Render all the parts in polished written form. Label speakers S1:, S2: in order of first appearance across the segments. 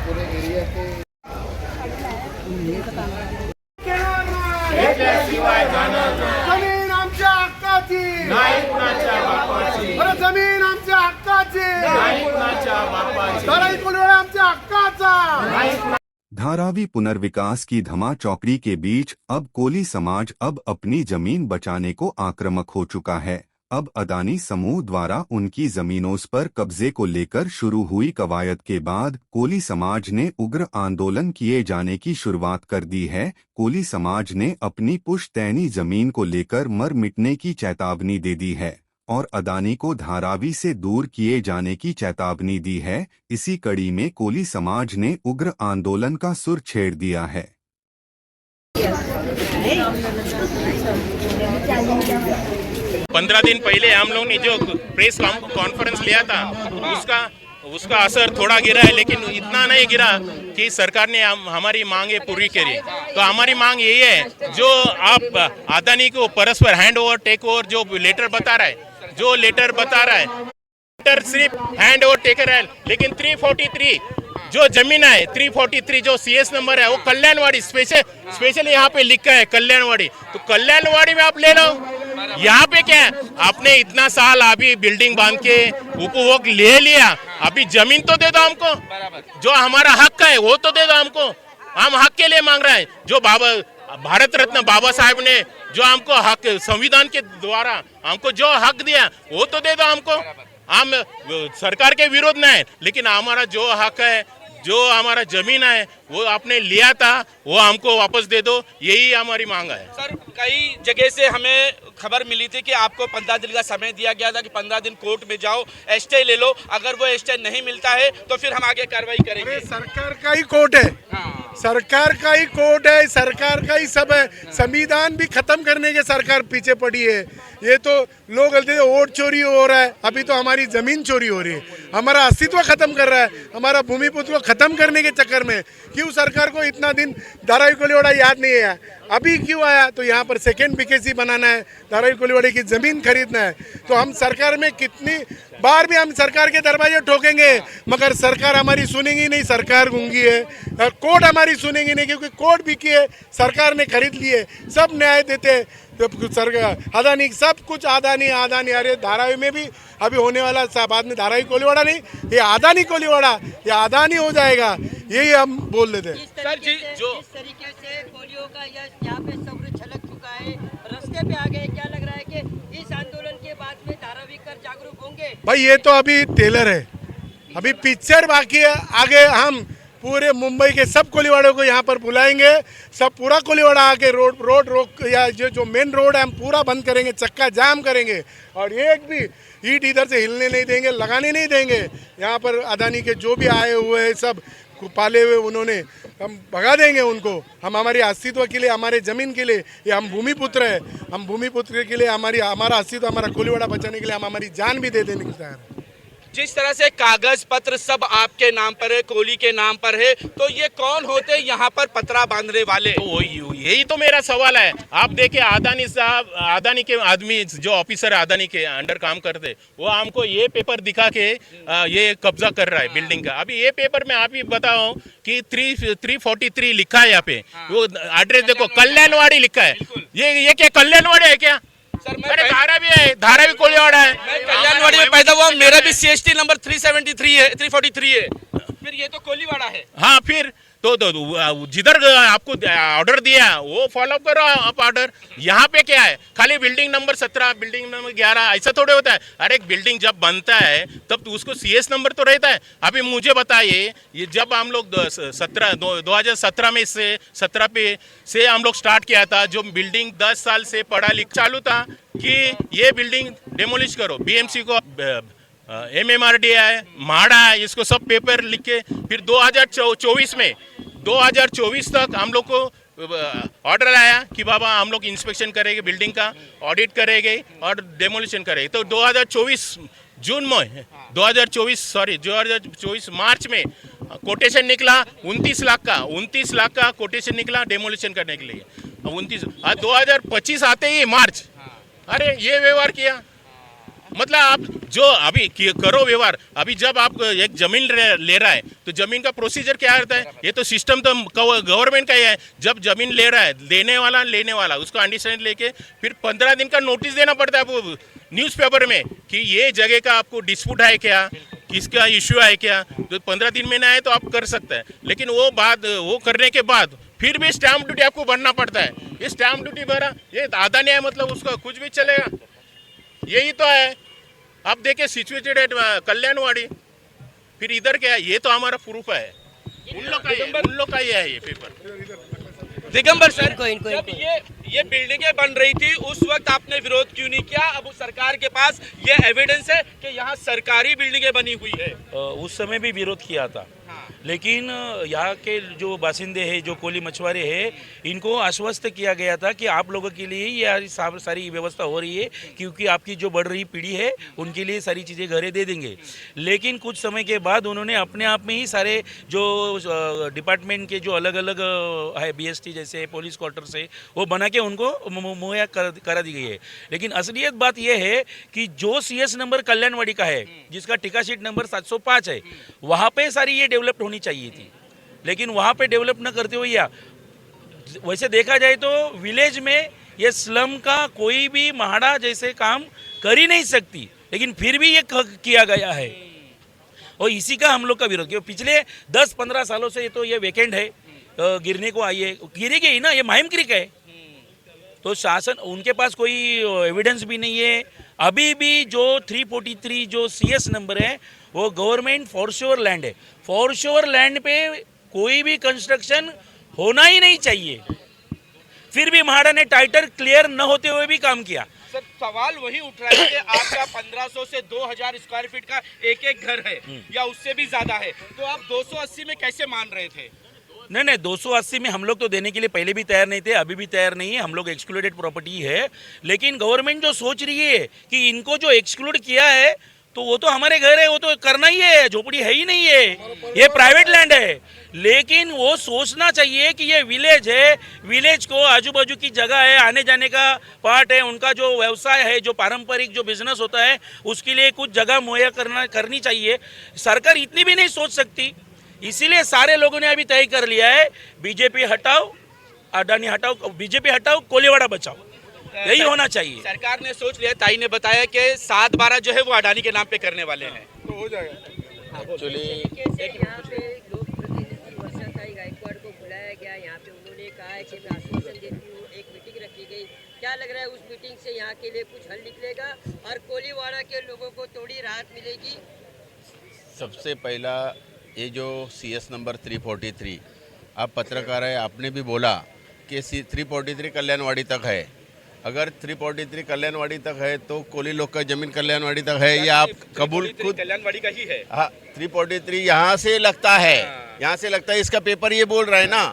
S1: पूरे एरिया के
S2: जमीन आमच्या हक्काची
S3: नाही कुणाच्या बापाची,
S2: अरे जमीन आमच्या हक्काची
S3: नाही कुणाच्या बापाची,
S2: दराई कोलिवाडा आमच्या हक्काचा
S3: नाही कुणा-
S4: धारावी पुनर्विकास की धमा चौकड़ी के बीच अब कोली समाज अब अपनी जमीन बचाने को आक्रामक हो चुका है। अब अदानी समूह द्वारा उनकी जमीनों पर कब्जे को लेकर शुरू हुई कवायद के बाद कोली समाज ने उग्र आंदोलन किए जाने की शुरुआत कर दी है। कोली समाज ने अपनी पुश्तैनी जमीन को लेकर मर मिटने की चेतावनी दे दी है और अदानी को धारावी से दूर किए जाने की चेतावनी दी है। इसी कड़ी में कोली समाज ने उग्र आंदोलन का सुर छेड़ दिया है।
S5: 15 दिन पहले हम लोग ने जो प्रेस कॉन्फ्रेंस लिया था उसका असर थोड़ा गिरा है, लेकिन इतना नहीं गिरा कि सरकार ने हमारी मांगे पूरी करी। तो हमारी मांग यही है, जो आप अदानी को परस्पर हैंड ओवर टेक ओवर जो लेटर बता रहा है, लेटर सिर्फ हैंड ओवर टेकर है, लेकिन 343 जो जमीन है 343 जो सीएस नंबर है वो कल्याणवाड़ी स्पेशली यहाँ पे लिखा है कल्याणवाड़ी। तो कल्याणवाड़ी में आप ले लो। यहाँ पे क्या है, आपने इतना साल अभी बिल्डिंग बांध के उपभोग ले लिया, अभी जमीन तो दे दो हमको, जो हमारा हक है वो तो दे दो हमको। हम हक के लिए मांग रहे हैं, जो भारत रत्न बाबा साहब ने जो हमको हक संविधान के द्वारा हमको जो हक दिया वो तो दे दो हमको। हम सरकार के विरोध में है, लेकिन हमारा जो हक है, जो हमारा जमीन है वो आपने लिया था वो हमको वापस दे दो, यही हमारी मांग है।
S6: सर, कई जगह से हमें खबर मिली थी कि आपको 15 दिन का समय दिया गया था कि 15 दिन कोर्ट में जाओ, स्टे ले लो। अगर वो स्टे नहीं मिलता है तो फिर हम आगे कार्रवाई करेंगे।
S2: सरकार का ही कोर्ट है, सरकार का ही कोर्ट है, सरकार का ही सब है। संविधान भी खत्म करने के सरकार पीछे पड़ी है। ये तो लोग बोलते हैं वोट चोरी हो रहा है, अभी तो हमारी जमीन चोरी हो रही है, हमारा अस्तित्व खत्म कर रहा है, हमारा भूमिपुत्र को खत्म करने के चक्कर में। क्यों सरकार को इतना दिन धारावी कोलिवाड़ा याद नहीं आया, अभी क्यों आया? तो यहाँ पर सेकेंड बीकेसी बनाना है, धारावी कोलिवाड़ा की जमीन खरीदना है। तो हम सरकार में कितनी बार भी हम सरकार के दरवाजे ठोकेंगे, मगर सरकार हमारी सुनेगी नहीं, सरकार गूंगी है। कोर्ट हमारी सुनेगी नहीं, क्योंकि कोर्ट बिकी है, सरकार ने खरीद लिए, सब न्याय देते सरकार अदानी, सब कुछ अदानी। अरे धारावी में भी अभी होने वाला बाद में धारावी कोलिवाड़ा नहीं, ये अदानी कोलिवाड़ा, ये अदानी हो जाएगा, यही हम बोल लेते हैं।
S6: सर जी, जो
S7: इस तरीके से कोलियों का यहाँ पे सब्र छलक चुका है, रास्ते पे आ गए, क्या लग रहा है कि इस आंदोलन के बाद में धारावी कर जागरूक होंगे?
S2: भाई ये तो अभी टेलर है, अभी पिक्चर बाकी है। आगे हम पूरे मुंबई के सब कोलिवाड़ों को यहाँ पर बुलाएंगे, सब पूरा कोलिवाड़ा आके रोड रोक या जो मेन रोड है हम पूरा बंद करेंगे, चक्का जाम करेंगे, और एक भी ईंट इधर से हिलने नहीं देंगे, लगाने नहीं देंगे। यहाँ पर अदानी के जो भी आए हुए हैं सब पाले हुए, उन्होंने हम भगा देंगे उनको। हम हमारे अस्तित्व के लिए, हमारे ज़मीन के लिए, ये हम भूमिपुत्र है, हम भूमिपुत्र के लिए हमारा अस्तित्व, हमारा कोलिवाड़ा बचाने के लिए हम हमारी जान भी दे देने की तैयार है।
S6: जिस तरह से कागज पत्र सब आपके नाम पर है, कोहली के नाम पर है, तो ये कौन होते यहाँ पर पतरा बांधने वाले?
S5: तो यही तो मेरा सवाल है। आप देखिए अदानी साहब, अदानी के आदमी जो ऑफिसर अदानी के अंडर काम करते, वो हमको ये पेपर दिखा के ये कब्जा कर रहा है बिल्डिंग का। अभी ये पेपर में आप ही बताओ कि 343 लिखा है यहाँ पे, वो एड्रेस देखो कल्याणवाड़ी लिखा है। ये क्या कल्याणवाड़ी है क्या? अरे धारावी है, धारावी कोलिवाड़ा है।
S6: मैं कल्याणवाड़ी में पैदा हुआ, मेरा भी CST नंबर 373 है, 343 है, फिर ये तो कोलीवाड़ा है।
S5: हाँ, फिर तो जिधर आपको ऑर्डर दिया वो फॉलो करो आप ऑर्डर। यहाँ पे क्या है, खाली बिल्डिंग नंबर 17, बिल्डिंग नंबर 11, ऐसा थोड़े होता है। अरे एक बिल्डिंग जब बनता है तब तो उसको CS नंबर तो रहता है। अभी मुझे बताइए, ये जब हम लोग 2017 में से 17 पे से हम लोग स्टार्ट किया था, जो बिल्डिंग 10 साल से पढ़ा लिख चालू था कि ये बिल्डिंग डेमोलिश करो, BMC को MMRD है, म्हाडा है, इसको सब पेपर लिख के फिर 2024 तक हम लोग को ऑर्डर आया कि बाबा हम लोग इंस्पेक्शन करेंगे, बिल्डिंग का ऑडिट करेंगे और डेमोलिशन करेंगे। तो 2024 मार्च में कोटेशन निकला 29 लाख का कोटेशन निकला डेमोलिशन करने के लिए। 2025 आते ही मार्च, अरे ये व्यवहार किया। मतलब आप जो अभी करो व्यवहार, अभी जब आप एक जमीन ले रहा है तो जमीन का प्रोसीजर क्या रहता है? ये तो सिस्टम तो गवर्नमेंट का ही है। जब जमीन ले रहा है, लेने वाला उसको अंडरस्टैंड लेके फिर 15 दिन का नोटिस देना पड़ता है आपको न्यूज़पेपर में कि ये जगह का आपको डिस्प्यूट है क्या, किसका इश्यू है क्या। तो 15 दिन में ना आए तो आप कर सकते हैं, लेकिन वो करने के बाद फिर भी स्टैम्प ड्यूटी आपको भरना पड़ता है। ये स्टैम्प ड्यूटी भरा, ये आधा नहीं है, मतलब उसका कुछ भी चलेगा। यही तो है। आप देखे सिचुएटेड एट कल्याणवाड़ी, फिर इधर क्या है? ये तो हमारा प्रूफ है, उन लोग का ही है ये पेपर।
S6: दिगंबर सर,
S7: इनको
S6: जब ये बिल्डिंगें बन रही थी उस वक्त आपने विरोध क्यों नहीं किया? अब सरकार के पास ये एविडेंस है कि यहाँ सरकारी बिल्डिंगें बनी हुई है।
S8: उस समय भी विरोध किया था, लेकिन यहाँ के जो बासिंदे हैं, जो कोली मछुआरे हैं, इनको आश्वस्त किया गया था कि आप लोगों के लिए ये सारी व्यवस्था हो रही है, क्योंकि आपकी जो बढ़ रही पीढ़ी है उनके लिए सारी चीज़ें घरें दे देंगे। लेकिन कुछ समय के बाद उन्होंने अपने आप में ही सारे जो डिपार्टमेंट के जो अलग अलग है, BST जैसे पुलिस क्वार्टर से वो बना के उनको मुहैया करा दी गई है। लेकिन असलियत बात यह है कि जो CS नंबर कल्याणवाड़ी का है, जिसका टिका शीट नंबर 705 है, वहाँ पे सारी ये डेवलप्ड होनी चाहिए थी, लेकिन वहाँ पे डेवलप न करते हुए, या वैसे देखा जाए तो विलेज में ये स्लम का कोई भी महाड़ा जैसे काम कर ही नहीं सकती, लेकिन फिर भी ये किया गया है। और इसी का हम लोग का विरोध किया। पिछले 10-15 सालों से तो ये वेकेंट है, गिरने को आई है, गिरेगी ही ना, ये माहिम क्रिक है। तो शासन, उनके पास कोई एविडेंस भी नहीं है। अभी भी जो 343 जो CS नंबर है वो गवर्नमेंट फॉरश्योर लैंड है। फॉरश्योर लैंड पे कोई भी कंस्ट्रक्शन होना ही नहीं चाहिए, फिर भी महाड़ा ने टाइटल क्लियर न होते हुए भी काम किया।
S6: सर, सवाल वही उठ रहा है कि आपका 1500 से 2000 स्क्वायर फीट का एक घर है या उससे भी ज्यादा है, तो आप 280 में कैसे मान रहे थे?
S8: नहीं, 280 में हम लोग तो देने के लिए पहले भी तैयार नहीं थे, अभी भी तैयार नहीं है। हम लोग एक्सक्लूडेड प्रॉपर्टी है, लेकिन गवर्नमेंट जो सोच रही है कि इनको जो एक्सक्लूड किया है तो वो तो हमारे घर है, वो तो करना ही है, झोपड़ी है ही नहीं है, ये प्राइवेट लैंड है। लेकिन वो सोचना चाहिए कि ये विलेज है, विलेज को आजू बाजू की जगह है, आने जाने का पार्ट है, उनका जो व्यवसाय है, जो पारंपरिक जो बिजनेस होता है, उसके लिए कुछ जगह मुहैया करनी चाहिए। सरकार इतनी भी नहीं सोच सकती, इसीलिए सारे लोगों ने अभी तय कर लिया है, बीजेपी हटाओ, अडानी हटाओ, बीजेपी हटाओ, कोलीवाड़ा बचाओ, यही होना चाहिए।
S6: सरकार ने सोच लिया। ताई ने बताया कि 7-12 जो है वो अडानी के नाम पे करने वाले हैं,
S2: तो हो जाएगा।
S1: एक्चुअली
S7: यहाँ पे लोक प्रतिनिधि वर्षाताई गायकवाड़ को बुलाया गया, यहाँ पे उन्होंने कहा है कि मैं आश्वासन देती हूँ, एक मीटिंग रखी गई। क्या लग रहा है उस मीटिंग से यहाँ के लिए कुछ हल निकलेगा और कोलीवाड़ा के लोगों को थोड़ी राहत मिलेगी?
S1: सबसे पहला ये जो CS नंबर 343, आप पत्रकार है, आपने भी बोला कि 343 कल्याणवाड़ी तक है। अगर 343 कल्याणवाड़ी तक है तो कोली लोग का जमीन कल्याणवाड़ी तक है, ये आप कबूल खुद
S6: कल्याणवाड़ी का ही है।
S1: हाँ, 343 यहाँ से लगता है, यहाँ से लगता है, इसका पेपर ये बोल रहा है ना।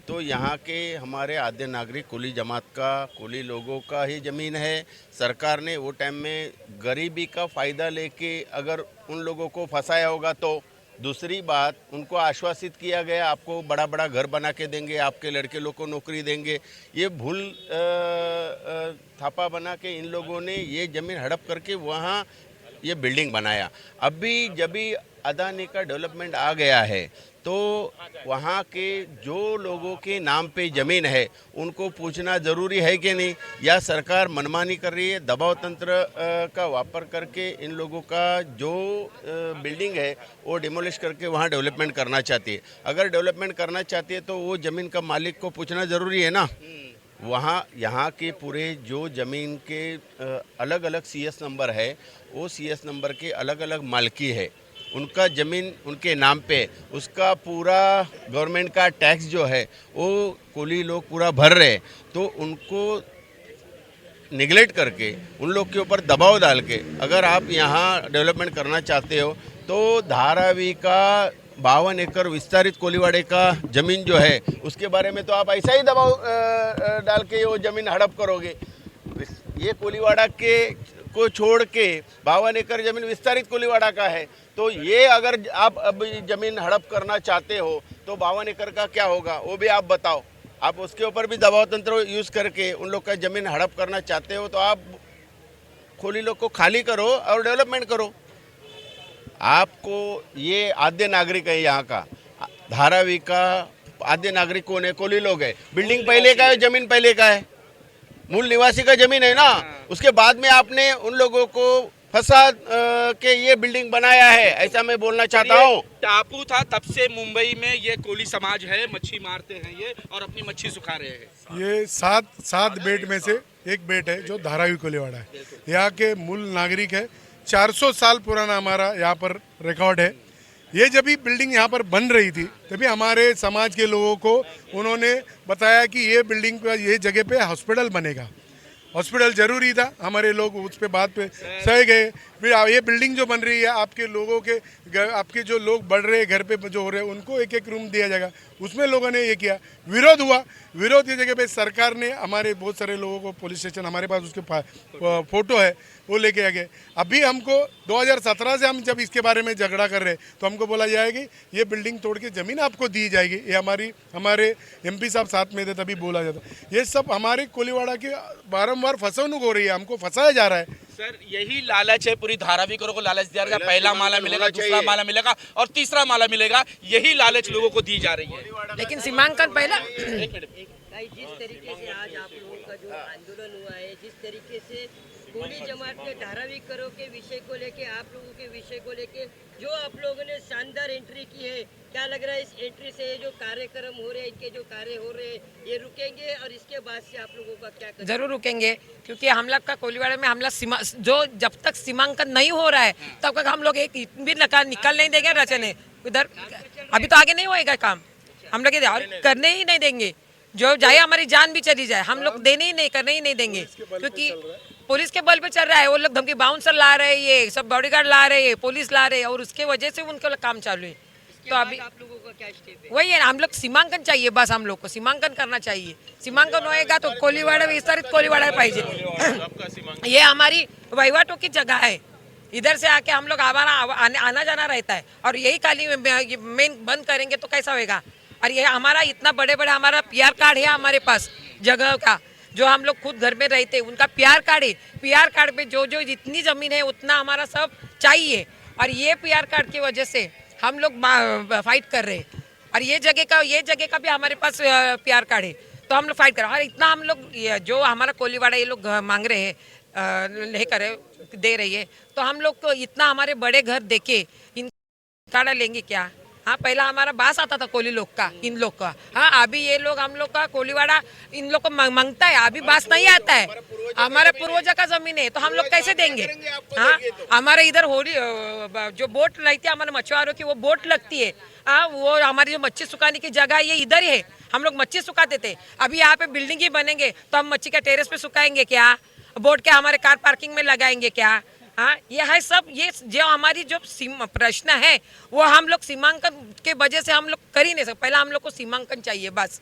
S1: तो यहाँ के हमारे आद्य नागरिक कोली जमात का, कोली लोगों का ही ज़मीन है। सरकार ने वो टाइम में गरीबी का फ़ायदा लेके अगर उन लोगों को फंसाया होगा तो। दूसरी बात, उनको आश्वासित किया गया आपको बड़ा बड़ा घर बना के देंगे, आपके लड़के लोग को नौकरी देंगे। ये भूल थापा बना के इन लोगों ने ये ज़मीन हड़प करके वहाँ ये बिल्डिंग बनाया। अभी जब भी अदानी का डेवलपमेंट आ गया है तो वहाँ के जो लोगों के नाम पे ज़मीन है उनको पूछना ज़रूरी है कि नहीं, या सरकार मनमानी कर रही है, दबाव तंत्र का वापर करके इन लोगों का जो बिल्डिंग है वो डिमोलिश करके वहाँ डेवलपमेंट करना चाहती है। अगर डेवलपमेंट करना चाहती है तो वो ज़मीन का मालिक को पूछना ज़रूरी है ना। वहाँ यहाँ के पूरे जो ज़मीन के अलग अलग CS नंबर है, वो CS नंबर के अलग अलग मालिकी है, उनका ज़मीन उनके नाम पे, उसका पूरा गवर्नमेंट का टैक्स जो है वो कोली लोग पूरा भर रहे। तो उनको निगलेक्ट करके उन लोग के ऊपर दबाव डाल के अगर आप यहाँ डेवलपमेंट करना चाहते हो तो धारावी का 52 एकड़ विस्तारित कोलीवाड़े का ज़मीन जो है उसके बारे में तो आप ऐसा ही दबाव डाल के वो ज़मीन हड़प करोगे। ये कोलीवाड़ा के को छोड़ के 52 एकड़ ज़मीन विस्तारित कोलीवाड़ा का है, तो ये अगर आप अब ज़मीन हड़प करना चाहते हो तो 52 एकड़ का क्या होगा वो भी आप बताओ। आप उसके ऊपर भी दबाव तंत्र यूज़ करके उन लोग का ज़मीन हड़प करना चाहते हो तो आप कोली लोग को खाली करो और डेवलपमेंट करो। आपको ये आद्य नागरिक है यहाँ का, धारावी का आद्य नागरिक कौन है? कोली लोग है। बिल्डिंग पहले का है, जमीन पहले का है, मूल निवासी का जमीन है ना। उसके बाद में आपने उन लोगों को फंसा के ये बिल्डिंग बनाया है, ऐसा मैं बोलना चाहता हूँ।
S6: टापू था तब से मुंबई में ये कोली समाज है, मच्छी मारते हैं ये और अपनी मच्छी सुखा रहे हैं।
S2: ये सात बेट में से एक बेट है जो धारावी कोलीवाड़ा है, यहाँ के मूल नागरिक है। 400 साल पुराना हमारा यहाँ पर रिकॉर्ड है। ये जब भी बिल्डिंग यहाँ पर बन रही थी तभी हमारे समाज के लोगों को उन्होंने बताया कि ये बिल्डिंग पे, ये जगह पे हॉस्पिटल बनेगा। हॉस्पिटल जरूरी था, हमारे लोग उस पे बात पे सह गए। फिर ये बिल्डिंग जो बन रही है, आपके लोगों के आपके जो लोग बढ़ रहे हैं घर पे जो हो रहे हैं, उनको एक एक रूम दिया जाएगा। उसमें लोगों ने ये किया, विरोध हुआ। विरोध की जगह पे सरकार ने हमारे बहुत सारे लोगों को पुलिस स्टेशन, हमारे पास उसके फोटो है, वो लेके आ गए। अभी हमको 2017 से हम जब इसके बारे में झगड़ा कर रहे हैं तो हमको बोला जाएगा ये बिल्डिंग तोड़ के ज़मीन आपको दी जाएगी। ये हमारे MP साहब साथ में थे तभी बोला जाता। ये सब हमारे कोलीवाड़ा की बारंबार फसवनुक हो रही है, हमको फंसाया जा रहा है।
S6: सर यही लालच है, पूरी धारावी को लालच दिया जाएगा, पहला माला मिलेगा, दूसरा माला मिलेगा और तीसरा माला मिलेगा। यही लालच लोगों को दी जा रही है।
S9: लेकिन सीमांकन पहला
S7: जिस तरीके से आज आप लोगों का जो आंदोलन हुआ है, जिस तरीके से कोली जमात ने धारावी करों के विषय को लेके, आप लोगों के विषय को लेके जो आप लोगों ने शानदार एंट्री की है, क्या लग रहा है इस एंट्री से ये जो कार्यक्रम हो रहे हैं, इनके जो कार्य हो रहे हैं, ये रुकेंगे और इसके बाद से आप लोगों का क्या करना?
S9: जरूर रुकेंगे, क्योंकि हम लोग का कोलीवाड़ा में हम लोग जो जब तक सीमांकन नहीं हो रहा है तब तक हम लोग एक भी निकल नहीं देंगे रचने इधर। अभी तो आगे नहीं होएगा काम, हम लोग करने ही नहीं देंगे। जो जाए हमारी जान भी चली जाए, हम लोग देने ही नहीं, करने ही नहीं देंगे, क्योंकि पुलिस के बल पे चल रहा है। वो लोग धमकी बाउंसर ला रहे हैं, ये सब बॉडीगार्ड ला रहे हैं, पुलिस ला रहे हैं, और उसके वजह से उनका काम चालू है। तो अभी
S7: आप लोगों का क्या स्टेप है?
S9: वही है, हम लोग सीमांकन चाहिए, बस हम लोग को सीमांकन करना चाहिए। सीमांकन होएगा तो कोलीवाड़ा विस्तारित कोलीवाड़ा पाहिजे। ये हमारी वहीवाटों की जगह है, इधर से आके हम लोग हमारा आना जाना रहता है, और यही खाली मेन बंद करेंगे तो कैसा होएगा? और ये हमारा इतना बड़े हमारा PR कार्ड है हमारे पास जगह का, जो हम लोग खुद घर में रहते हैं उनका PR कार्ड है। PR कार्ड पे जो जितनी ज़मीन है उतना हमारा सब चाहिए, और ये PR कार्ड की वजह से हम लोग फाइट कर रहे हैं। और ये जगह का भी हमारे पास PR कार्ड है, तो हम लोग फाइट कर रहे हैं। और इतना हम लोग जो हमारा कोलीवाड़ा ये लोग मांग रहे हैं, लेकर दे रही है, तो हम लोग को इतना हमारे बड़े घर देके इन काड़ा लेंगे क्या? हाँ, पहला हमारा बास आता था कोली लोग का, इन लोग का। हाँ, अभी ये लोग हम लोग का कोलीवाड़ा इन लोग को मांगता है, अभी बास नहीं आता है। हमारे पूर्वजा का जमीन है तो हम लोग कैसे देंगे? हाँ, हमारे इधर होली जो बोट लगती है हमारे मछुआरों की, वो बोट लगती है। हाँ, वो हमारी जो मच्छी सुखाने की जगह ये इधर ही है, हम लोग मच्छी सुखाते थे। अभी यहाँ पे बिल्डिंग ही बनेंगे तो हम मच्छी का टेरेस पे सुखाएंगे क्या? बोट के हमारे कार पार्किंग में लगाएंगे क्या? हाँ, ये है सब। ये जो हमारी जो प्रश्न है वो हम लोग सीमांकन के वजह से हम लोग कर ही नहीं सकते। पहला हम लोग को सीमांकन चाहिए बस,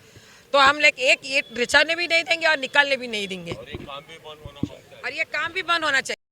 S9: तो हम लोग एक रिचाने भी नहीं देंगे और निकालने भी नहीं देंगे, और ये काम भी बंद होना चाहिए।